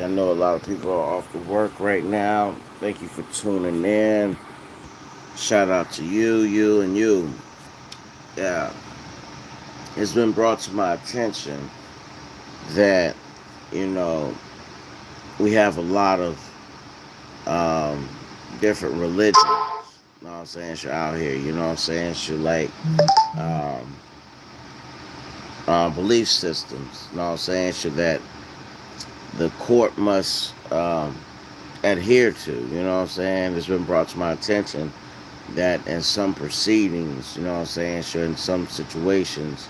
I know a lot of people are off to work right now. Thank you for tuning in. Shout out to you, and you. Yeah, it's been brought to my attention that, you know, we have a lot of um, different religions. You know what I'm saying? You're out here. You know what I'm saying? You're like um, belief systems. You know what I'm saying? You're that the court must adhere to. You know what I'm saying? It's been brought to my attention that in some proceedings, you know what I'm saying, sure, in some situations,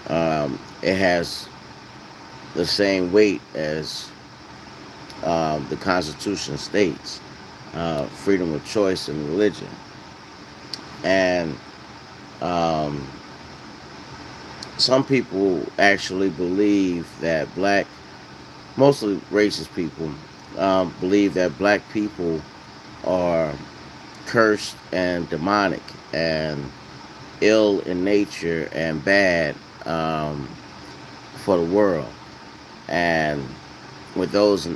it has the same weight as the Constitution states, freedom of choice in religion. And um, some people actually believe that mostly racist people, believe that black people are cursed and demonic and ill in nature and bad for the world. And with those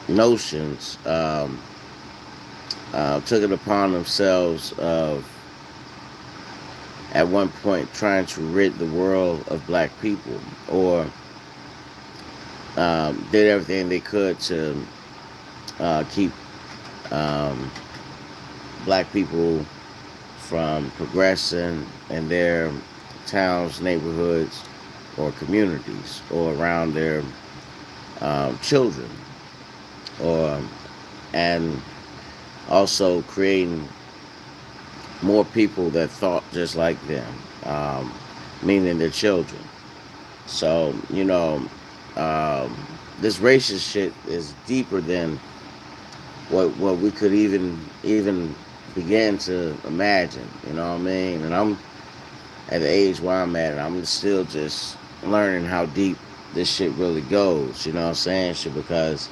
notions, took it upon themselves of at one point trying to rid the world of black people, or did everything they could to keep um, black people from progressing in their towns, neighborhoods, or communities, or around their children, or and also creating more people that thought just like them, meaning their children. So um, this racist shit is deeper than what we could even begin to imagine. You know what I mean? And I'm at the age where I'm at, and I'm still just learning how deep this shit really goes. You know what I'm saying? Shit, because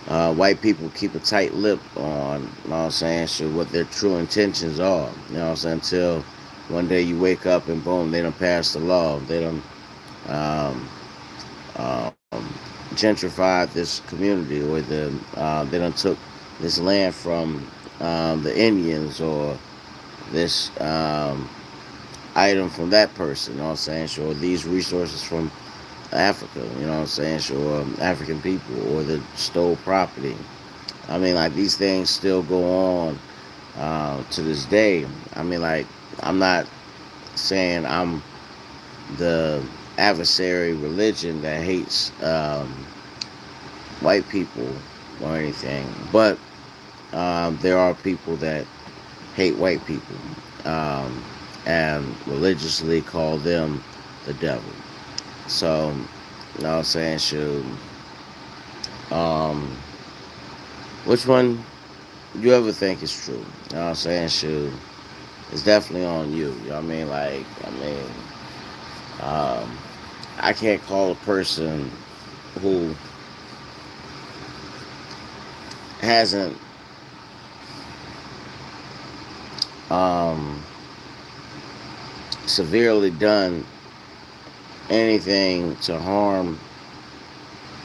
white people keep a tight lip on, you know what I'm saying, sure, what their true intentions are. You know what I'm saying? Until one day you wake up and boom, they don't pass the law. They don't um, um, gentrified this community, or they don't took this land from the Indians, or this item from that person. You know what I'm saying? Sure, these resources from Africa. You know what I'm saying? Sure, African people, or the stole property. I mean, like, these things still go on to this day. I mean, like, I'm not saying I'm the adversary religion that hates white people or anything, but there are people that hate white people, um, and religiously call them the devil. So, you know what I'm saying? Shoot, um, which one you ever think is true? You know what I'm saying? Shoot, it's definitely on you. You know what I mean? Like, um, I can't call a person who hasn't um, severely done anything to harm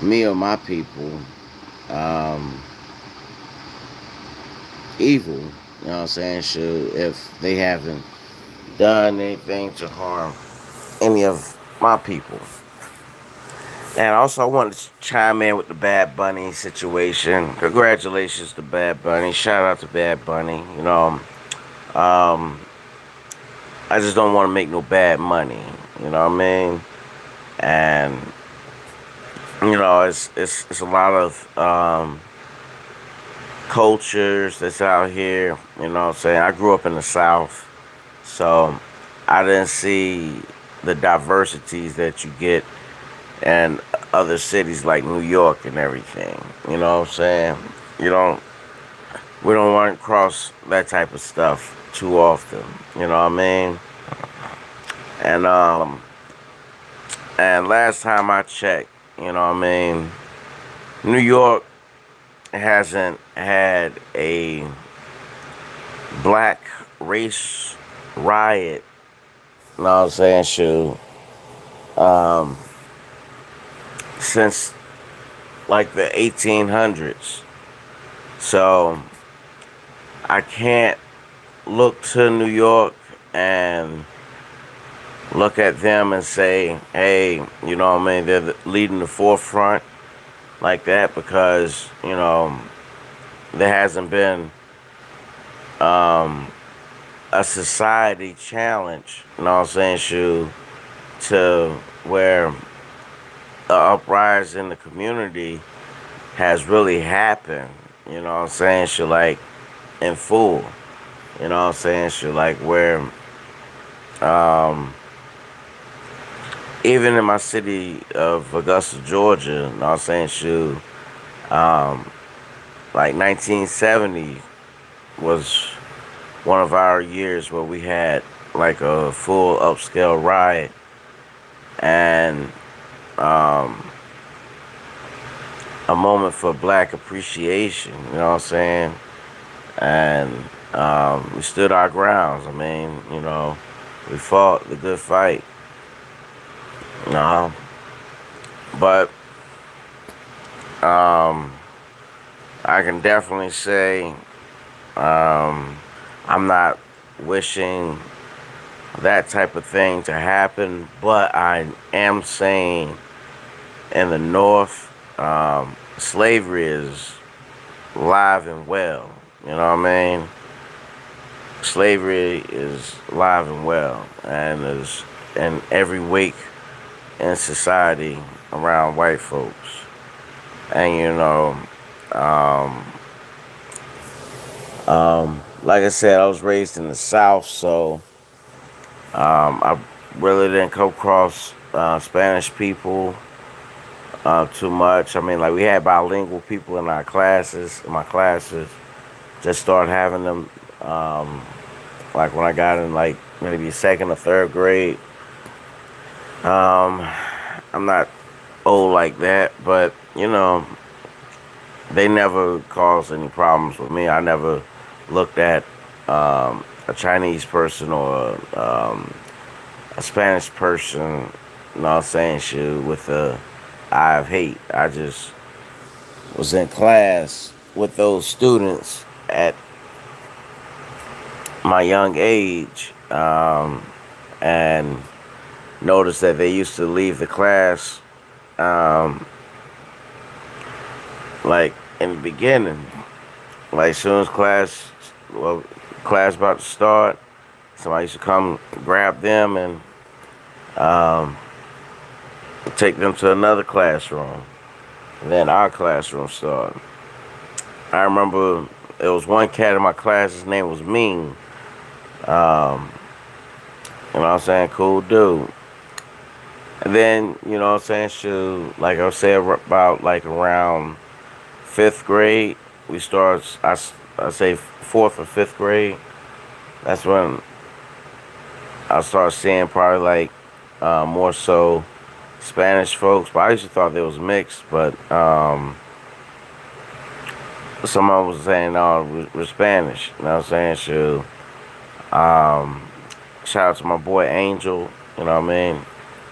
me or my people um, evil. You know what I'm saying? Should, if they haven't done anything to harm any of my people. And also, I wanted to chime in with the Bad Bunny situation. Congratulations to Bad Bunny. Shout out to Bad Bunny. Um, I just don't want to make no bad money. You know what I mean? And it's a lot of cultures that's out here. You know what I'm saying? I grew up in the South, so I didn't see the diversities that you get in other cities like New York and everything. You know what I'm saying? You don't we don't run across that type of stuff too often. You know what I mean? And last time I checked, you know what I mean, New York hasn't had a black race riot. You know what I'm saying? Shoot, um, since like the 1800s. So I can't look to New York and look at them and say, hey, you know what I mean, they're leading the forefront like that, because, there hasn't been um, a society challenge, you know what I'm saying, to where the uprising in the community has really happened, you know what I'm saying, like in full, you know what I'm saying, like where um, even in my city of Augusta, Georgia, you know what I'm saying, um, like 1970 was one of our years where we had like a full upscale riot, and um, a moment for black appreciation, you know what I'm saying? And we stood our grounds. I mean, we fought the good fight. You know, but um, I can definitely say I'm not wishing that type of thing to happen, but I am saying in the North, slavery is live and well. You know what I mean? Slavery is live and well, and is in every wake in society around white folks. And like I said, I was raised in the South, so I really didn't come across Spanish people too much. I mean, like we had bilingual people in our classes. In my classes, just started having them. Like when I got in like maybe second or third grade. Um, I'm not old like that, but they never caused any problems with me. I never looked at a Chinese person or a Spanish person, you know what I'm saying, shit, with a eye of hate. I just was in class with those students at my young age, and noticed that they used to leave the class, um, like in the beginning, like as soon as class about to start, somebody used to come grab them and um, take them to another classroom. And then our classroom started. I remember there was one cat in my class. His name was Ming. Um, you know what I'm saying? Cool dude. And then, you know what I'm saying? Shoot, like I said, about like around fifth grade, we start. I say fourth or fifth grade. That's when I started seeing probably like more so Spanish folks. But I used to thought they was mixed. But someone was saying, no, we're Spanish. You know what I'm saying? Shoot. Shout out to my boy Angel. You know what I mean?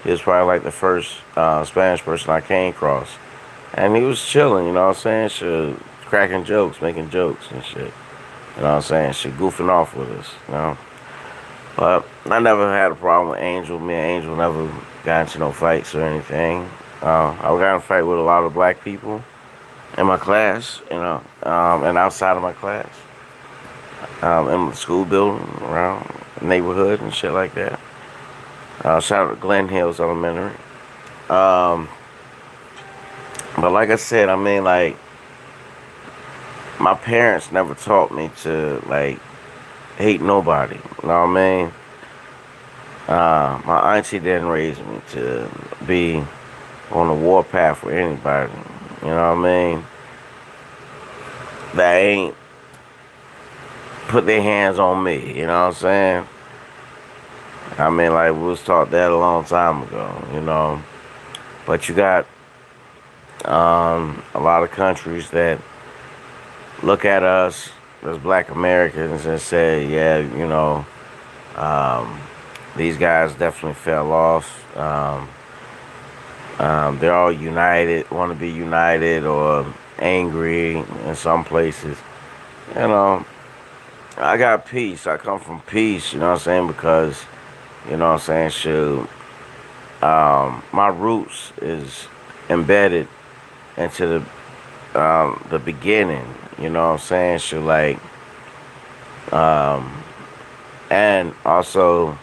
He was probably like the first Spanish person I came across. And he was chilling, you know what I'm saying? Shit, cracking jokes, making jokes and shit. You know what I'm saying? Shit, goofing off with us, you know? But I never had a problem with Angel. Me and Angel never got into no fights or anything. I got in a fight with a lot of black people in my class, and outside of my class. In the school building, around the neighborhood and shit like that. Shout out to Glen Hills Elementary. Um, but like I said, I mean, like, my parents never taught me to, like, hate nobody. You know what I mean? My auntie didn't raise me to be on the warpath with anybody. You know what I mean? That ain't put their hands on me. You know what I'm saying? I mean, like, we was taught that a long time ago. But you got a lot of countries that look at us as black Americans and say, yeah, these guys definitely fell off. They're all united, want to be united or angry in some places. You know, I got peace. I come from peace, you know what I'm saying? Because, you know what I'm saying, shoot, my roots is embedded into the beginning, you know what I'm saying? Shoot, like, um, and also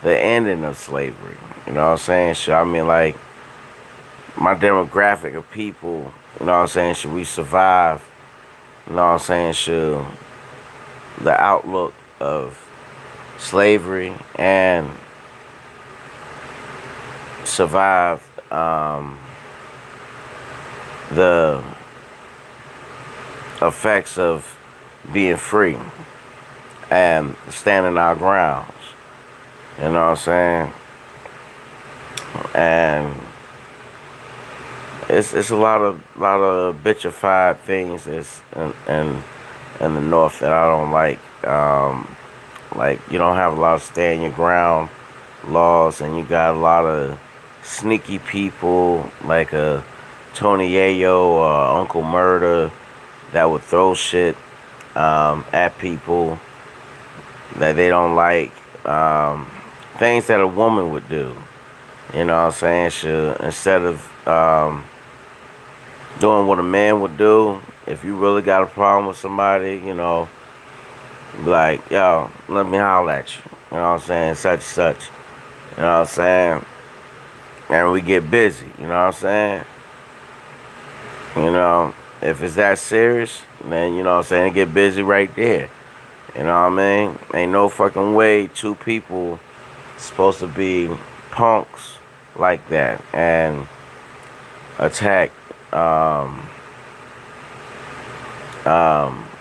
the ending of slavery, you know what I'm saying? Shoot, I mean, like, my demographic of people, you know what I'm saying, should we survive, you know what I'm saying, should the outlook of slavery and survive the effects of being free and standing our grounds. You know what I'm saying? And it's a lot of bitchified things that's in the north that I don't like. Like you don't have a lot of stand your ground laws, and you got a lot of sneaky people like a Tony Yayo or Uncle Murder that would throw shit at people that they don't like. Things that a woman would do. You know what I'm saying? Should instead of doing what a man would do, if you really got a problem with somebody, you know, be like, yo, let me holler at you. You know what I'm saying? Such and such. You know what I'm saying? And we get busy. You know what I'm saying? You know, if it's that serious, then you know what I'm saying, get busy right there. You know what I mean? Ain't no fucking way two people supposed to be punks like that and attack um,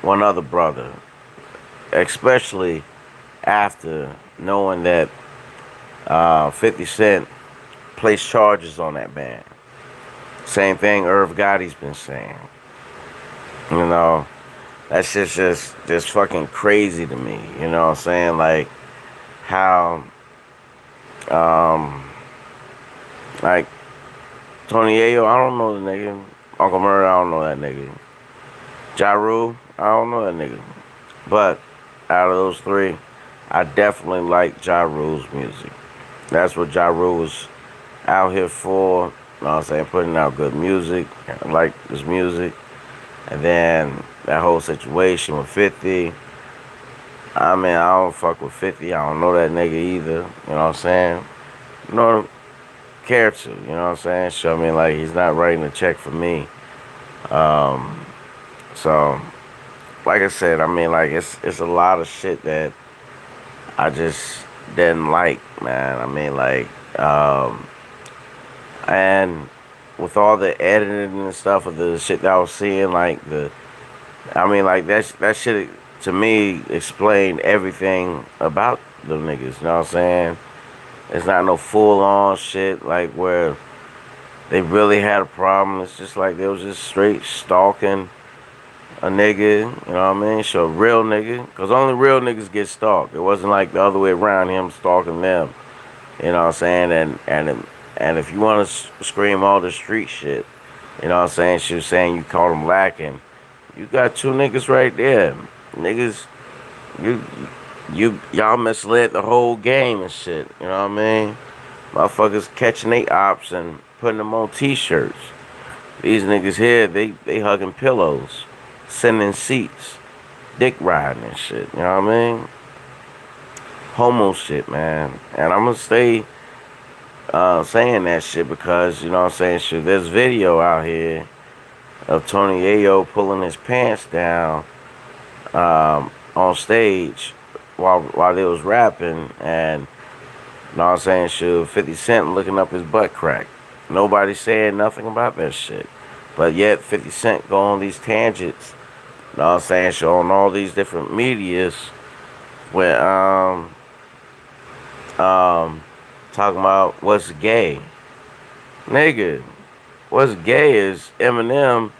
one other brother, especially after knowing that 50 Cent placed charges on that man. Same thing Irv Gotti's been saying. You know, that shit's just fucking crazy to me. You know what I'm saying? Like how um like Tony Ayo, I don't know the nigga. Uncle Murray, I don't know that nigga. Ja Rule, I don't know that nigga. But out of those three, I definitely like Ja Rule's music. That's what Ja Rule was out here for. You know what I'm saying? Putting out good music. I like his music. And then that whole situation with 50. I mean, I don't fuck with 50. I don't know that nigga either. You know what I'm saying? Nor care to. You know what I'm saying? Show me like he's not writing a check for me. Um, so, like I said, I mean, like it's a lot of shit that I just didn't like, man. I mean, like, and with all the editing and stuff of the shit that I was seeing, like I mean, like that shit to me explained everything about them niggas. You know what I'm saying? It's not no full on shit like where they really had a problem. It's just like they was just straight stalking a nigga. You know what I mean? So a real nigga, cause only real niggas get stalked. It wasn't like the other way around, him stalking them. You know what I'm saying? And if you want to scream all the street shit, you know what I'm saying? She was saying you called them lacking. You got two niggas right there. Niggas, you, y'all misled the whole game and shit. You know what I mean? Motherfuckers catching they ops and putting them on t-shirts. These niggas here, they hugging pillows, sending seats, dick riding and shit. You know what I mean? Homo shit, man. And I'm gonna stay saying that shit because, you know what I'm saying, shit, there's video out here of Tony Ayo pulling his pants down on stage while they was rapping, and you know what I'm saying, shit, 50 Cent looking up his butt crack. Nobody saying nothing about that shit. But yet 50 Cent go on these tangents, you know what I'm saying, shit, on all these different medias where talking about what's gay. Nigga, what's gay is Eminem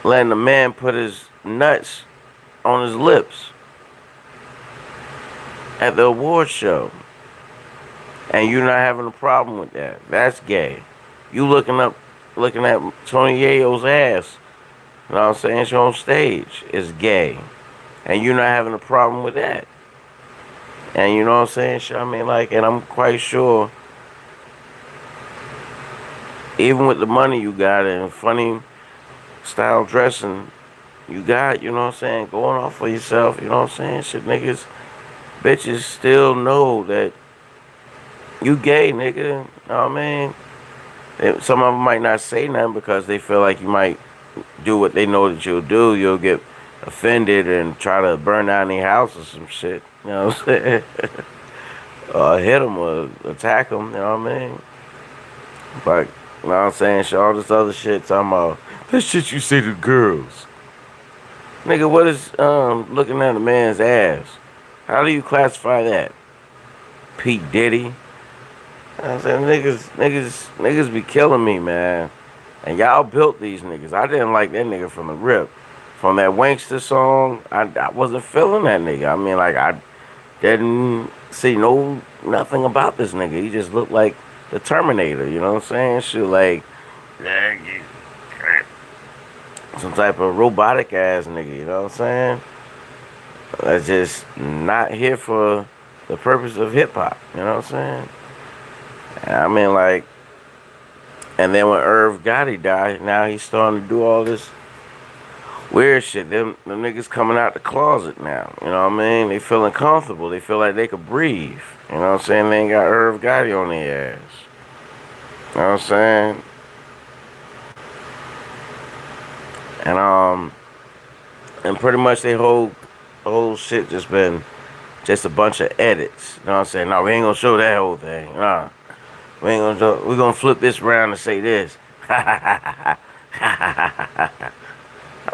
letting a man put his nuts on his lips at the award show. And you're not having a problem with that. That's gay. You looking at Tony Yayo's ass. You know what I'm saying? She's on stage. Is gay, and you're not having a problem with that. And you know what I'm saying? I mean, like, and I'm quite sure, even with the money you got and funny style dressing you got, you know what I'm saying, going off for yourself, you know what I'm saying? Shit, niggas, bitches still know that you gay, nigga. You know what I mean? Some of them might not say nothing because they feel like you might do what they know that you'll do. You'll get offended and try to burn down their house or some shit. You know what I'm saying? Or hit them or attack them. You know what I mean? But, you know what I'm saying? All this other shit talking about, that shit you say to girls. Nigga, what is looking at a man's ass? How do you classify that? Pete Diddy? I said, niggas be killing me, man. And y'all built these niggas. I didn't like that nigga from the rip. From that Wankster song, I wasn't feeling that nigga. I mean, like, I didn't see nothing about this nigga. He just looked like the Terminator, you know what I'm saying? Shit, like, some type of robotic ass nigga, you know what I'm saying? That's just not here for the purpose of hip hop, you know what I'm saying? I mean, like, and then when Irv Gotti died, now he's starting to do all this weird shit. Them niggas coming out the closet now, you know what I mean? They feeling comfortable. They feel like they could breathe. You know what I'm saying? They ain't got Irv Gotti on their ass. You know what I'm saying? And pretty much they whole shit just been just a bunch of edits. You know what I'm saying? No, we ain't gonna show that whole thing. Nah. We're gonna flip this around and say this. I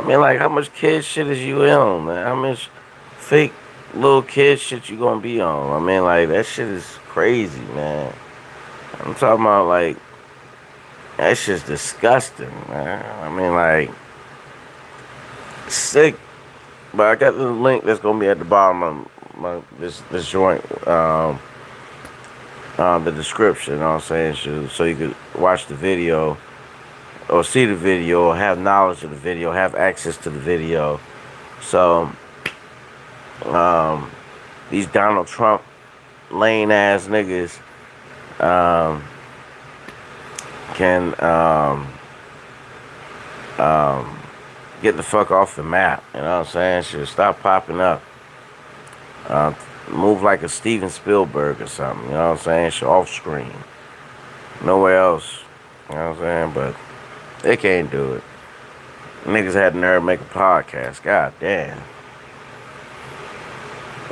mean, like, how much kid shit is you on, man? How much fake little kid shit you gonna be on? I mean, like, that shit is crazy, man. I'm talking about, like, that shit's disgusting, man. I mean, like, sick. But I got the link that's gonna be at the bottom of this joint. The description, you know what I'm saying? So you could watch the video or see the video or have knowledge of the video, have access to the video. So, these Donald Trump lame ass niggas can get the fuck off the map, you know what I'm saying? Should stop popping up. Move like a Steven Spielberg or something, you know what I'm saying? Should off screen. Nowhere else, you know what I'm saying? But they can't do it. Niggas had the nerve to make a podcast. God damn.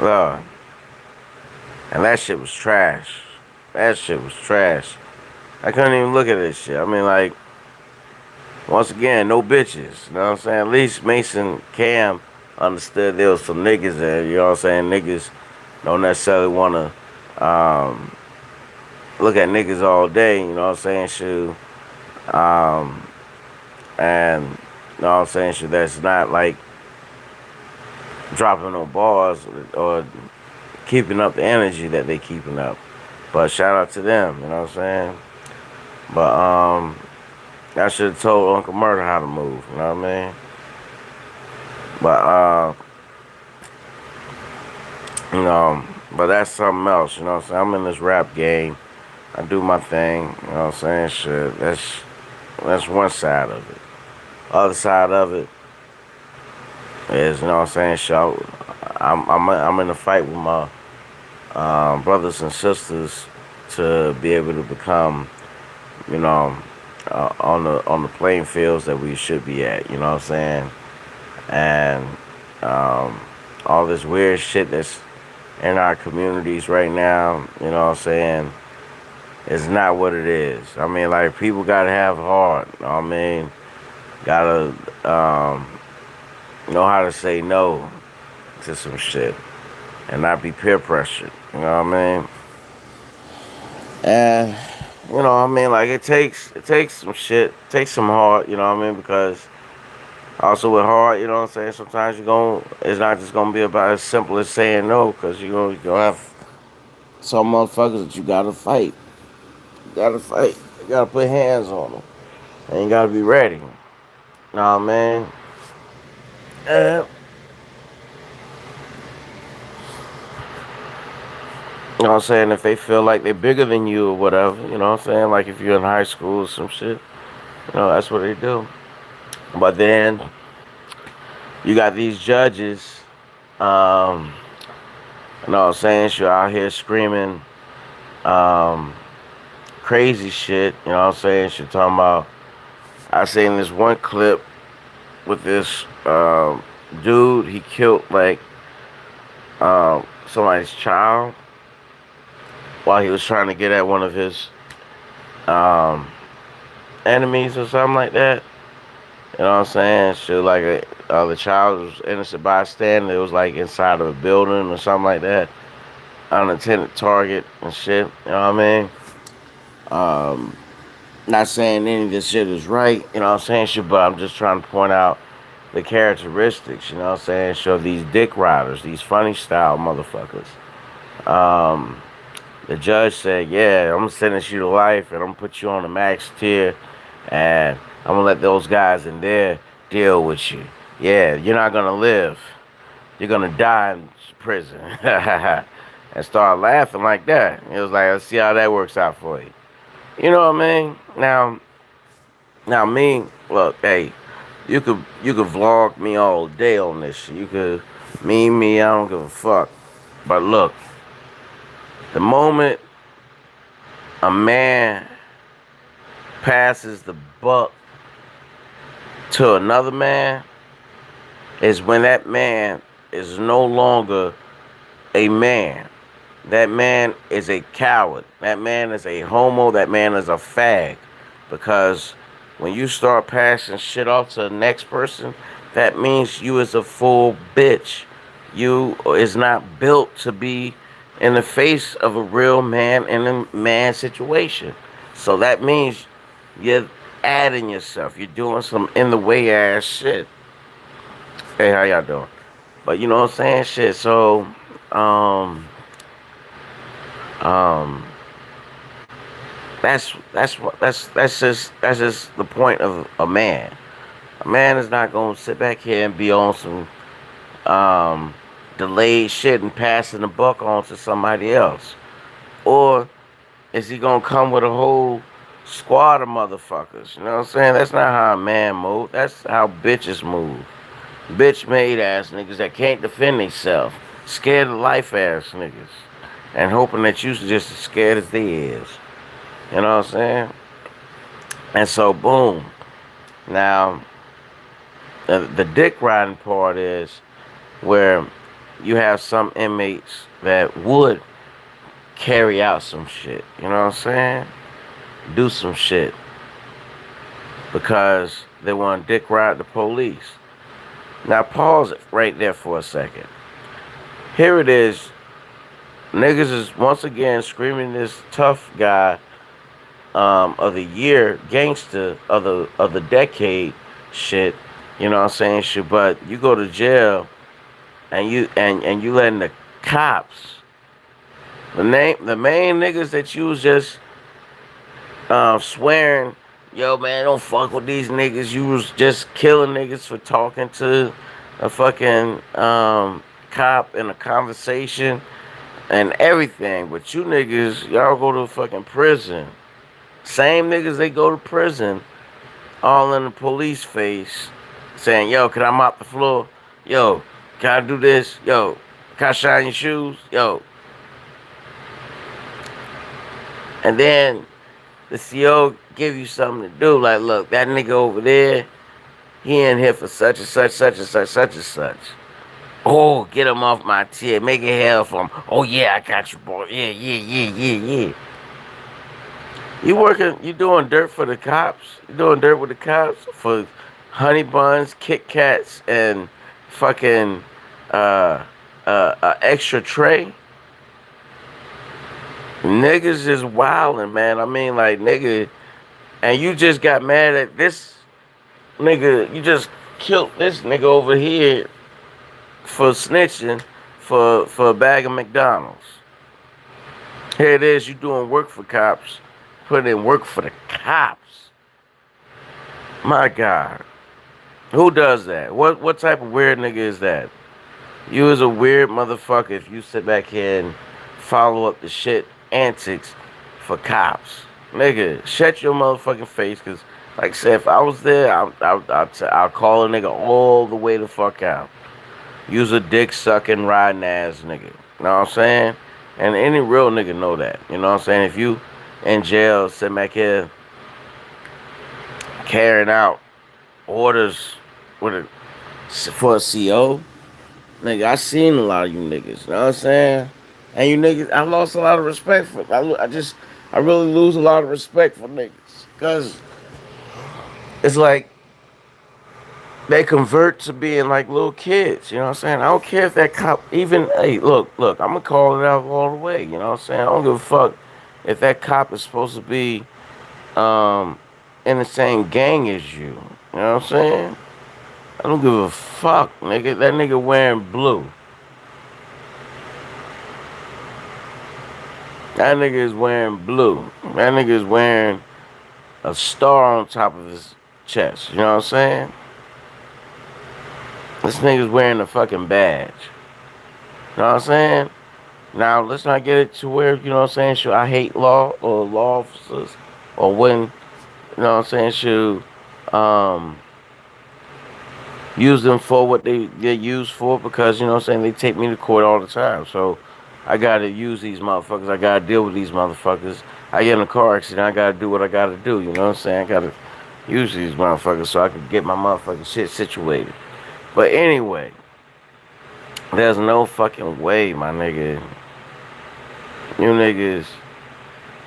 Lord. And that shit was trash. That shit was trash. I couldn't even look at this shit. I mean, like, once again, no bitches. You know what I'm saying? At least Mason Cam understood there was some niggas there. You know what I'm saying? Niggas don't necessarily want to look at niggas all day. You know what I'm saying? Shoot. And, you know what I'm saying? Shoot, that's not like dropping no bars or keeping up the energy that they keeping up. But shout out to them. You know what I'm saying? But, I should have told Uncle Murder how to move, you know what I mean? But, you know, but that's something else, you know what I'm saying? I'm in this rap game. I do my thing, you know what I'm saying? Shit, that's one side of it. Other side of it is, you know what I'm saying, shit, I'm in a fight with my brothers and sisters to be able to become, you know, on the playing fields that we should be at, you know what I'm saying? And all this weird shit that's in our communities right now, you know what I'm saying, is not what it is. I mean, like, people gotta have heart, you know what I mean? Gotta know how to say no to some shit and not be peer pressured, you know what I mean? And you know what I mean? Like, it takes some shit, takes some heart, you know what I mean? Because also with heart, you know what I'm saying? Sometimes it's not just gonna be about as simple as saying no, because you're gonna have some motherfuckers that you gotta fight. You gotta fight. You gotta put hands on them. And you gotta be ready. Nah, man. And, you know what I'm saying? If they feel like they're bigger than you or whatever, you know what I'm saying? Like if you're in high school or some shit, that's what they do. But then you got these judges, um, you know what I'm saying? You're out here screaming um, crazy shit, you know what I'm saying? She's talking about, I seen this one clip with this dude, he killed like somebody's child while he was trying to get at one of his um, enemies or something like that. You know what I'm saying? Shit, like the child was innocent bystander. It was like inside of a building or something like that. Unintended target and shit. You know what I mean? Um, Not saying any of this shit is right. You know what I'm saying? Shit, but I'm just trying to point out the characteristics. You know what I'm saying? Show these dick riders, these funny style motherfuckers. Um, the judge said, "Yeah, I'm gonna sentence you to life, and I'm gonna put you on the max tier, and I'm gonna let those guys in there deal with you. Yeah, you're not gonna live. You're gonna die in prison." And start laughing like that. It was like, let's see how that works out for you. You know what I mean? Now me, look, hey, you could vlog me all day on this shit. You could meme me, I don't give a fuck. But look, the moment a man passes the buck to another man is when that man is no longer a man. That man is a coward. That man is a homo. That man is a fag. Because when you start passing shit off to the next person, that means you is a full bitch. You is not built to be in the face of a real man in a man situation. So that means you're adding yourself. You're doing some in the way ass shit. Hey, how y'all doing? But you know what I'm saying? Shit. So, um, that's just the point of a man. A man is not gonna sit back here and be on some delayed shit and passing the buck on to somebody else. Or is he gonna come with a whole squad of motherfuckers? You know what I'm saying? That's not how a man move. That's how bitches move. Bitch made ass niggas that can't defend themselves. Scared of life ass niggas. And hoping that you just as scared as they is. You know what I'm saying? And so, boom. Now, the dick riding part is where you have some inmates that would carry out some shit. You know what I'm saying? Do some shit. Because they want to dick ride the police. Now, pause it right there for a second. Here it is. Niggas is once again screaming this tough guy of the year, gangster of the decade shit. You know what I'm saying? Shit, but you go to jail and you letting the cops, the main niggas that you was just swearing, yo man, don't fuck with these niggas. You was just killing niggas for talking to a fucking cop in a conversation and everything. But you niggas, y'all go to fucking prison. Same niggas they go to prison, all in the police face, saying, yo, can I mop the floor? Yo, can I do this? Yo, can I shine your shoes? Yo. And then the CO give you something to do. Like, look, that nigga over there, he in here for such and such, such and such, such and such. Oh, get him off my tier. Make it hell for him. Oh, yeah, I got you, boy. Yeah. You doing dirt for the cops? You doing dirt with the cops for honey buns, Kit Kats, and fucking extra tray? Niggas is wildin', man. I mean, like, nigga, and you just got mad at this nigga. You just killed this nigga over here for snitching for a bag of McDonald's. Here it is, you doing work for cops, putting in work for the cops. My God. Who does that? What type of weird nigga is that? You is a weird motherfucker if you sit back here and follow up the shit antics for cops. Nigga, shut your motherfucking face, because, like I said, if I was there, I'll call a nigga all the way the fuck out. Use a dick sucking, riding ass nigga. You know what I'm saying? And any real nigga know that. You know what I'm saying? If you in jail, sit back here carrying out orders with for a CO, nigga, I seen a lot of you niggas. You know what I'm saying? And you niggas, I lost a lot of respect for. I really lose a lot of respect for niggas, cause it's like they convert to being like little kids. You know what I'm saying? I don't care if that cop even. Hey, look, I'm gonna call it out all the way. You know what I'm saying? I don't give a fuck if that cop is supposed to be um in the same gang as you. You know what I'm saying? I don't give a fuck, nigga. That nigga wearing blue. That nigga is wearing blue. That nigga is wearing a star on top of his chest. You know what I'm saying? This nigga's wearing a fucking badge. You know what I'm saying? Now, let's not get it to where, you know what I'm saying, should I hate law or law officers, or when, you know what I'm saying, should use them for what they're used for, because, you know what I'm saying, they take me to court all the time. So I gotta use these motherfuckers. I gotta deal with these motherfuckers. I get in a car accident, I gotta do what I gotta do. You know what I'm saying? I gotta use these motherfuckers so I can get my motherfucking shit situated. But anyway, there's no fucking way, my nigga. You niggas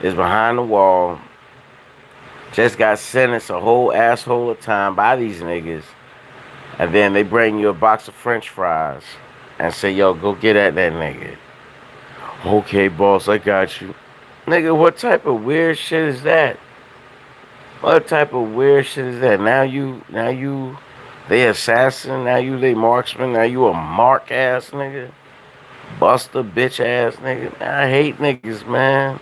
is behind the wall. Just got sentenced a whole asshole of time by these niggas. And then they bring you a box of french fries and say, yo, go get at that nigga. Okay, boss, I got you. Nigga, what type of weird shit is that? What type of weird shit is that? Now you, they assassin, now you they marksman, now you a mark ass nigga. Buster bitch ass nigga. I hate niggas, man.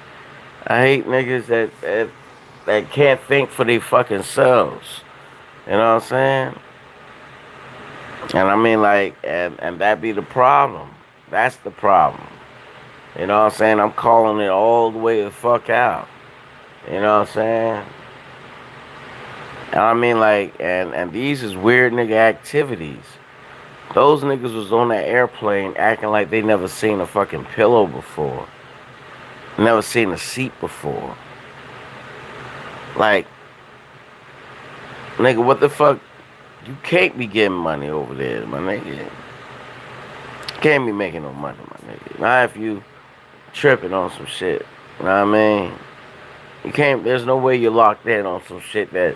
I hate niggas that can't think for their fucking selves. You know what I'm saying? And I mean, like, and that be the problem. That's the problem. You know what I'm saying? I'm calling it all the way the fuck out. You know what I'm saying? And I mean, like, and these is weird nigga activities. Those niggas was on that airplane acting like they never seen a fucking pillow before. Never seen a seat before. Like, nigga, what the fuck? You can't be getting money over there, my nigga. Can't be making no money, my nigga. Not if you tripping on some shit. You know what I mean? You can't, there's no way you're locked in on some shit that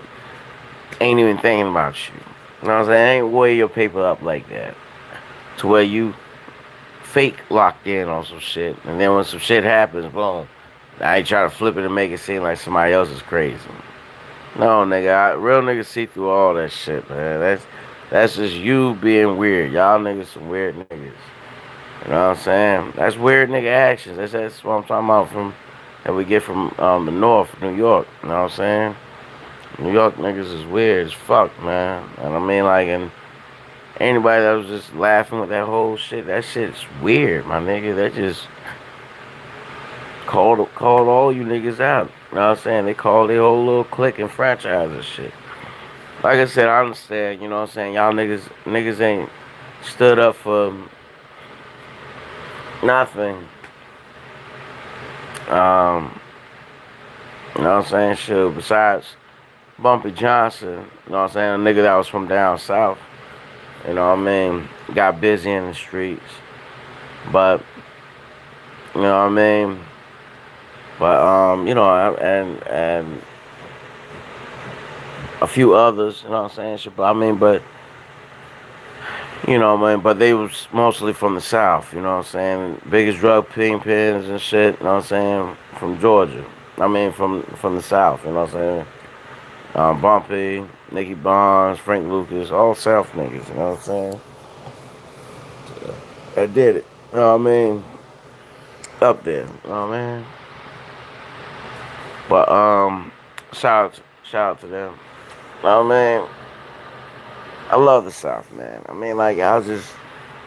ain't even thinking about you. You know what I'm saying? Ain't weigh your paper up like that. To where you fake locked in on some shit. And then when some shit happens, boom. Now you try to flip it and make it seem like somebody else is crazy. No, nigga, real niggas see through all that shit, man. That's just you being weird. Y'all niggas some weird niggas. You know what I'm saying? That's weird nigga actions. That's what I'm talking about from that we get from the north, New York. You know what I'm saying? New York niggas is weird as fuck, man. And I mean, like, and anybody that was just laughing with that whole shit, that shit's weird, my nigga. That just called all you niggas out. You know what I'm saying? They called their whole little clique and franchise and shit. Like I said, I understand, you know what I'm saying? Y'all niggas ain't stood up for nothing. You know what I'm saying? Shit, besides Bumpy Johnson, you know what I'm saying? A nigga that was from down south. You know what I mean? Got busy in the streets. But, you know what I mean? But, you know, and a few others, you know what I'm saying? I mean, but, you know what I mean? But they was mostly from the South, you know what I'm saying? Biggest drug kingpins and shit, you know what I'm saying? From Georgia. I mean, from the South, you know what I'm saying? Bumpy, Nicky Barnes, Frank Lucas, all South niggas, you know what I'm saying? I did it, you know what I mean? Up there, you know what I mean? But shout out to them. I mean, I love the South, man. I mean, like I'll just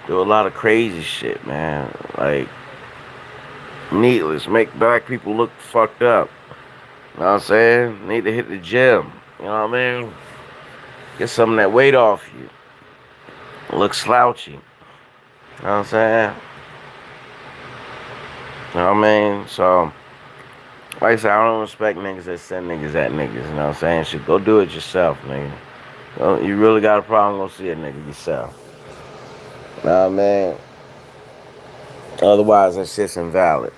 do a lot of crazy shit, man. Like needless, make black people look fucked up. You know what I'm saying? Need to hit the gym. You know what I mean? Get some of that weight off you. Look slouchy. You know what I'm saying? You know what I mean? So, like I said, I don't respect niggas that send niggas at niggas. You know what I'm saying? Shit, go do it yourself, nigga. You really got a problem, go see a nigga yourself. You know what I mean? Otherwise, that shit's invalid.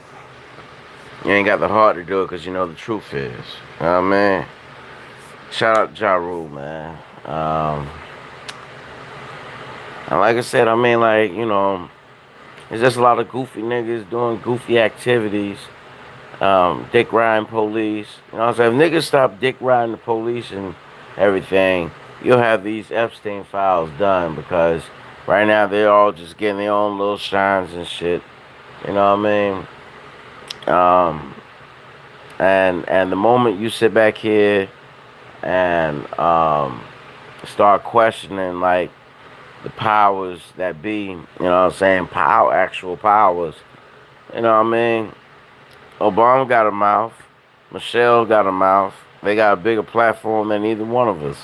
You ain't got the heart to do it because you know the truth is. You know what I mean? Shout out to Ja Rule, man. And like I said, I mean, like, it's just a lot of goofy niggas doing goofy activities. Dick riding police. You know what I'm saying? If niggas stop dick riding the police and everything, you'll have these Epstein files done because right now they're all just getting their own little shines and shit. You know what I mean? Um, and the moment you sit back here and start questioning like the powers that be, you know what I'm saying? Actual powers. You know what I mean? Obama got a mouth. Michelle got a mouth. They got a bigger platform than either one of us.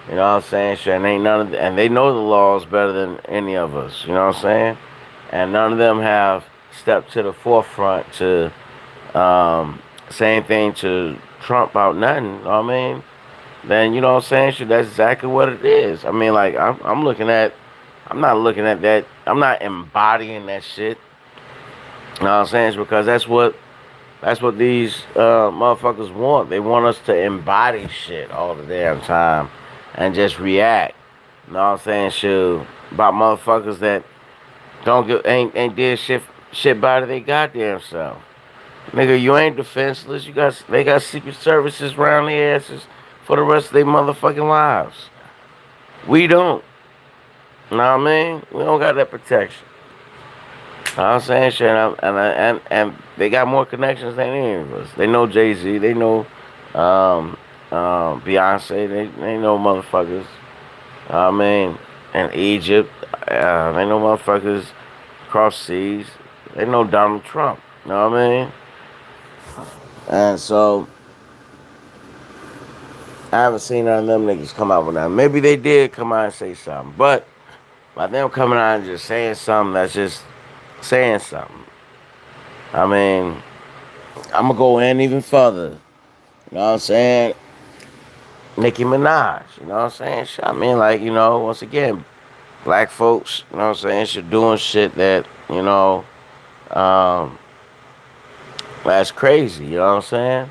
You know what I'm saying? Sure, and ain't none of and they know the laws better than any of us. You know what I'm saying? And none of them have stepped to the forefront to say anything to Trump about nothing. You know what I mean? Then you know what I'm saying? Sure, that's exactly what it is. I mean, like I'm looking at. I'm not looking at that. I'm not embodying that shit. You know what I'm saying? It's because that's what these motherfuckers want. They want us to embody shit all the damn time and just react. You know what I'm saying? Shit about motherfuckers that don't give ain't did shit by they goddamn self. Nigga, you ain't defenseless. They got secret services around their asses for the rest of their motherfucking lives. We don't. You know what I mean? We don't got that protection. You know what I'm saying? Shit, and they got more connections than any of us. They know Jay-Z. They know Beyonce. They know motherfuckers. I mean, in Egypt, they know motherfuckers across seas. They know Donald Trump. You know what I mean? And so I haven't seen none of them niggas come out with that. Maybe they did come out and say something, but by them coming out and just saying something, that's just saying something. I mean, I'm gonna go in even further. You know what I'm saying? Nicki Minaj. You know what I'm saying? I mean, like, once again, black folks, you know what I'm saying, should doing shit that, um, that's crazy. You know what I'm saying?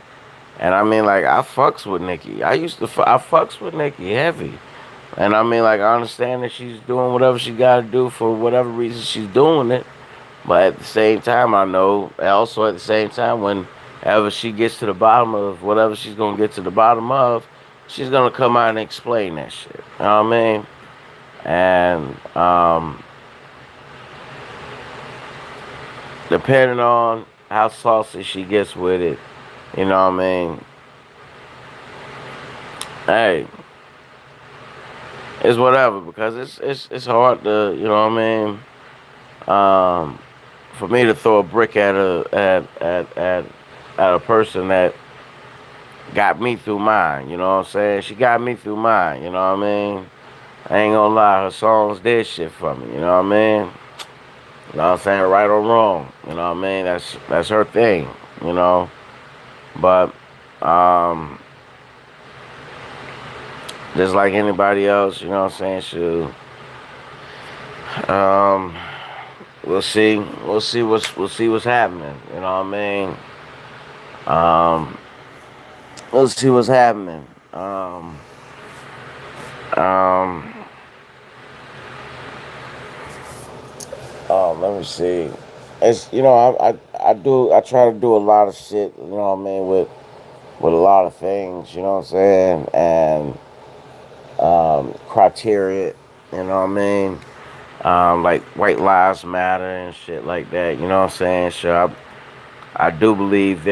And I mean, like, I fucks with Nicki. I fucks with Nicki heavy. And I mean, like, I understand that she's doing whatever she got to do for whatever reason she's doing it. But at the same time, I know, also at the same time, whenever she gets to the bottom of whatever she's going to get to the bottom of, she's going to come out and explain that shit. You know what I mean? And depending on how saucy she gets with it, you know what I mean? Hey, it's whatever because it's hard to, you know what I mean? For me to throw a brick at a person that got me through mine, you know what I'm saying? She got me through mine, you know what I mean? I ain't gonna lie, her songs did shit for me, you know what I mean? You know what I'm saying? Right or wrong, you know what I mean? That's her thing, you know. But just like anybody else, you know what I'm saying? Um, we'll see. We'll see what's happening. You know what I mean? Um, we'll see what's happening. Um, let me see. It's I try to do a lot of shit. You know what I mean with a lot of things. You know what I'm saying and criteria. You know what I mean? Like white lives matter and shit like that. You know what I'm saying? Sure, I do believe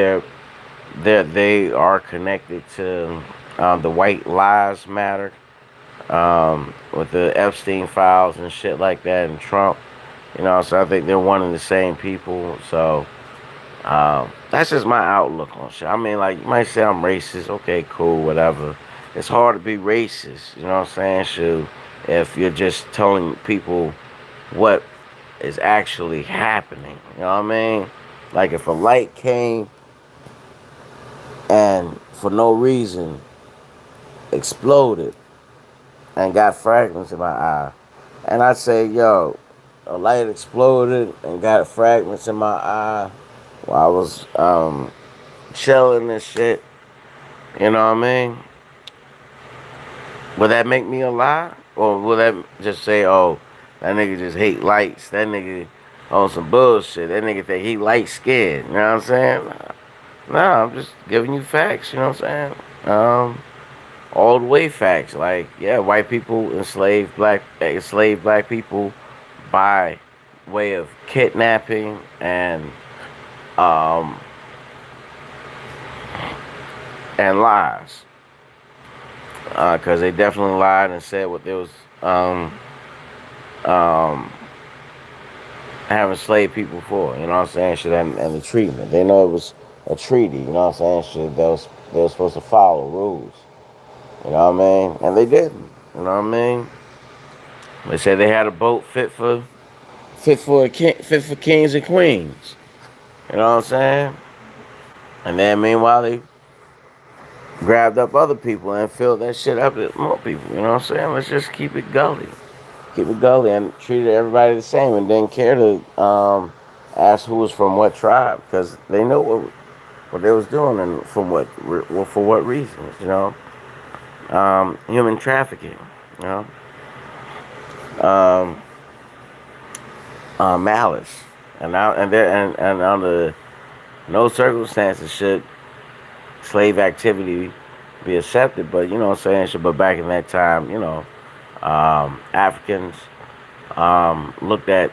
they are connected to the White Lives Matter, with the Epstein files and shit like that, and Trump. So I think they're one and the same people. So that's just my outlook on shit. I mean, like, you might say I'm racist. Okay, cool, whatever. It's hard to be racist. You know what I'm saying? Shoot, if you're just telling people what is actually happening. You know what I mean? Like, if a light came and for no reason exploded and got fragments in my eye, and I say, yo, a light exploded and got fragments in my eye while I was chilling and shit. You know what I mean? Would that make me a lie? Or will that just say, oh, that nigga just hate lights. That nigga on some bullshit. That nigga think he light skinned. You know what I'm saying? Nah, I'm just giving you facts. You know what I'm saying? All the way facts. Like, yeah, white people enslaved black people by way of kidnapping um, and lies. Because they definitely lied and said what they was um, having slave people for. You know what I'm saying? Shit, and the treatment. They know it was a treaty. You know what I'm saying? Shit, they was supposed to follow rules. You know what I mean? And they didn't. You know what I mean? They said they had a boat fit for kings and queens. You know what I'm saying? And then meanwhile they grabbed up other people and filled that shit up with more people. You know what I'm saying? Let's just keep it gully. Keep it gully and treated everybody the same and didn't care to ask who was from what tribe because they know what they was doing and for what reasons. Human trafficking. You know, um, malice, and under no circumstances should slave activity be accepted. But you know what I'm saying. But back in that time, Africans looked at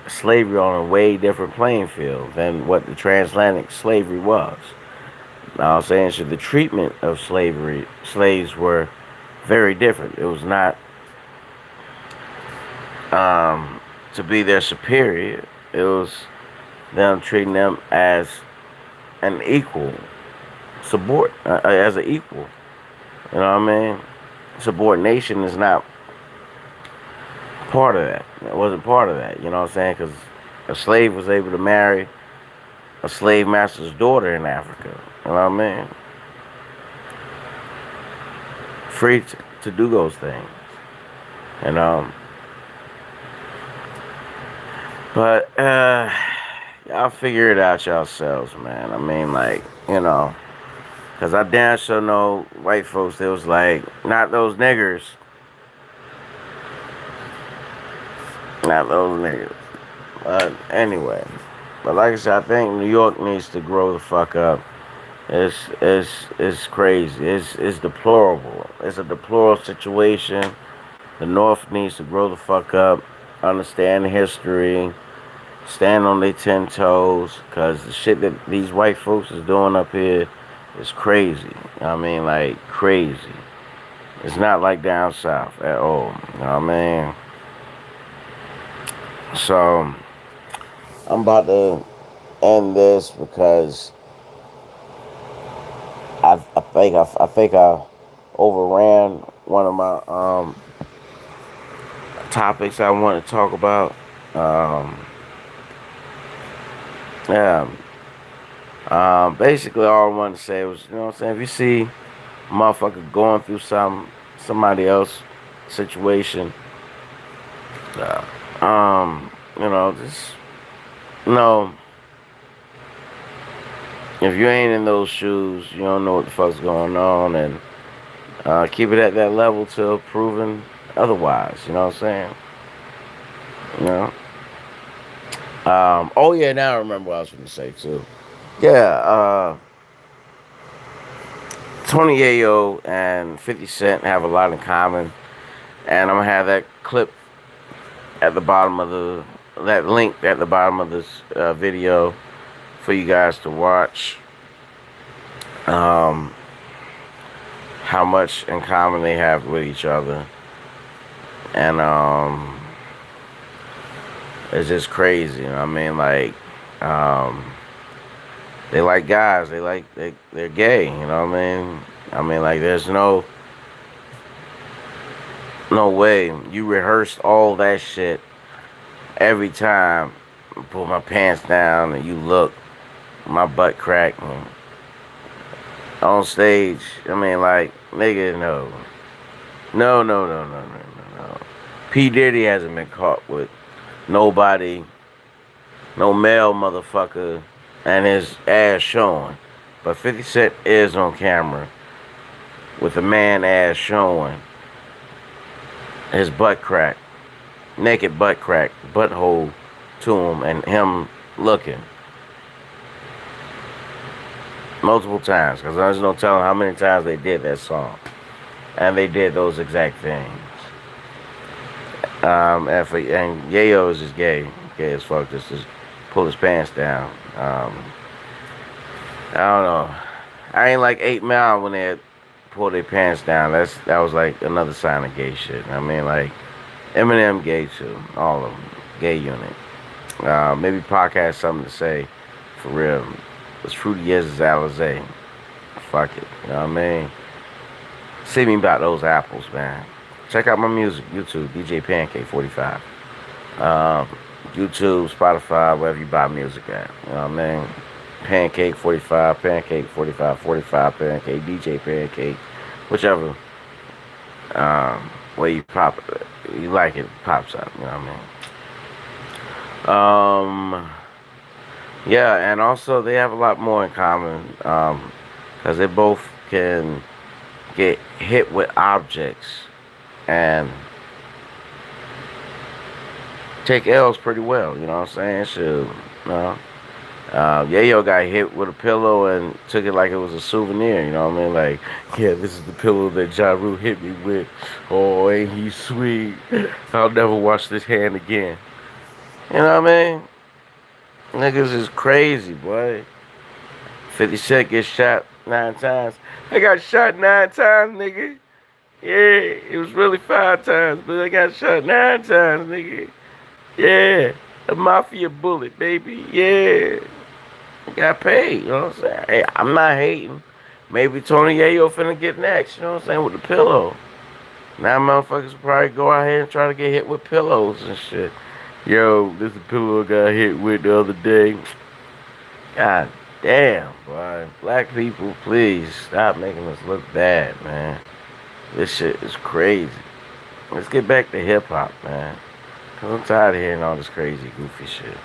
slavery on a way different playing field than what the transatlantic slavery was. Now I'm saying so the treatment of slaves were very different. It was not to be their superior. It was them treating them as an equal, as an equal. You know what I mean? Subordination is not part of that. It wasn't part of that. You know what I'm saying? Because a slave was able to marry a slave master's daughter in Africa. You know what I mean? Free to do those things. And but y'all figure it out yourselves, man. I mean, like, because I damn sure know white folks, they was like, not those niggers. Not those niggas. But anyway. But like I said, I think New York needs to grow the fuck up. It's crazy. It's deplorable. It's a deplorable situation. The North needs to grow the fuck up, understand history, stand on their 10 toes, because the shit that these white folks is doing up here is crazy. I mean, like, crazy. It's not like down south at all. You know what I mean? So, I'm about to end this because I think I overran one of my topics I want to talk about. Yeah. Basically, all I wanted to say was, you know what I'm saying? If you see a motherfucker going through somebody else situation, just know if you ain't in those shoes, you don't know what the fuck's going on, and keep it at that level till proven otherwise. You know what I'm saying? You know. Oh yeah, now I remember what I was going to say too. Yeah, Tony Yayo and 50 Cent have a lot in common, and I'm gonna have that clip at the bottom of that link at the bottom of this video for you guys to watch. um, how much in common they have with each other, and it's just crazy. You know what I mean? Like, they like guys. They're gay. You know what I mean? I mean, like, there's no way you rehearsed all that shit every time. I pull my pants down and you look, my butt crack and on stage. I mean, like, nigga, no. No, no, no, no, no, no, no. P. Diddy hasn't been caught with nobody, no male motherfucker, and his ass showing. But 50 Cent is on camera with a man ass showing his butt crack, naked butt crack, butthole to him, and him looking multiple times, because there's no telling how many times they did that song. And they did those exact things. And Yayo is just gay as fuck, just to pull his pants down. I don't know. I ain't like 8 Mile when they pulled their pants down. That was like another sign of gay shit. I mean, like, Eminem gay too. All of them. Gay unit. Maybe Pac has something to say, for real. As fruity as Alizé. Fuck it. You know what I mean? See me about those apples, man. Check out my music, YouTube, DJ Pancake 45. YouTube, Spotify, wherever you buy music at. You know what I mean? Pancake 45, Pancake 45, 45 Pancake, DJ Pancake, whichever way you pop it, you like it, pops up. You know what I mean? Yeah, and also they have a lot more in common, because they both can get hit with objects and take L's pretty well, you know what I'm saying? Shoot, you know. Yayo got hit with a pillow and took it like it was a souvenir, you know what I mean? Like, yeah, this is the pillow that Ja Rule hit me with. Oh, ain't he sweet? I'll never wash this hand again. You know what I mean? Niggas is crazy, boy. 50 Cent gets shot 9 times. I got shot 9 times, nigga. Yeah, it was really 5 times, but I got shot 9 times, nigga. Yeah, a mafia bullet, baby. Yeah, got paid. You know what I'm saying? Hey, I'm not hating. Maybe Tony Yayo finna get next. You know what I'm saying? With the pillow. Now motherfuckers will probably go out here and try to get hit with pillows and shit. Yo, this is a pillow I got hit with the other day. God damn, boy. Black people, please stop making us look bad, man. This shit is crazy. Let's get back to hip hop, man. Cause I'm tired of hearing all this crazy, goofy shit.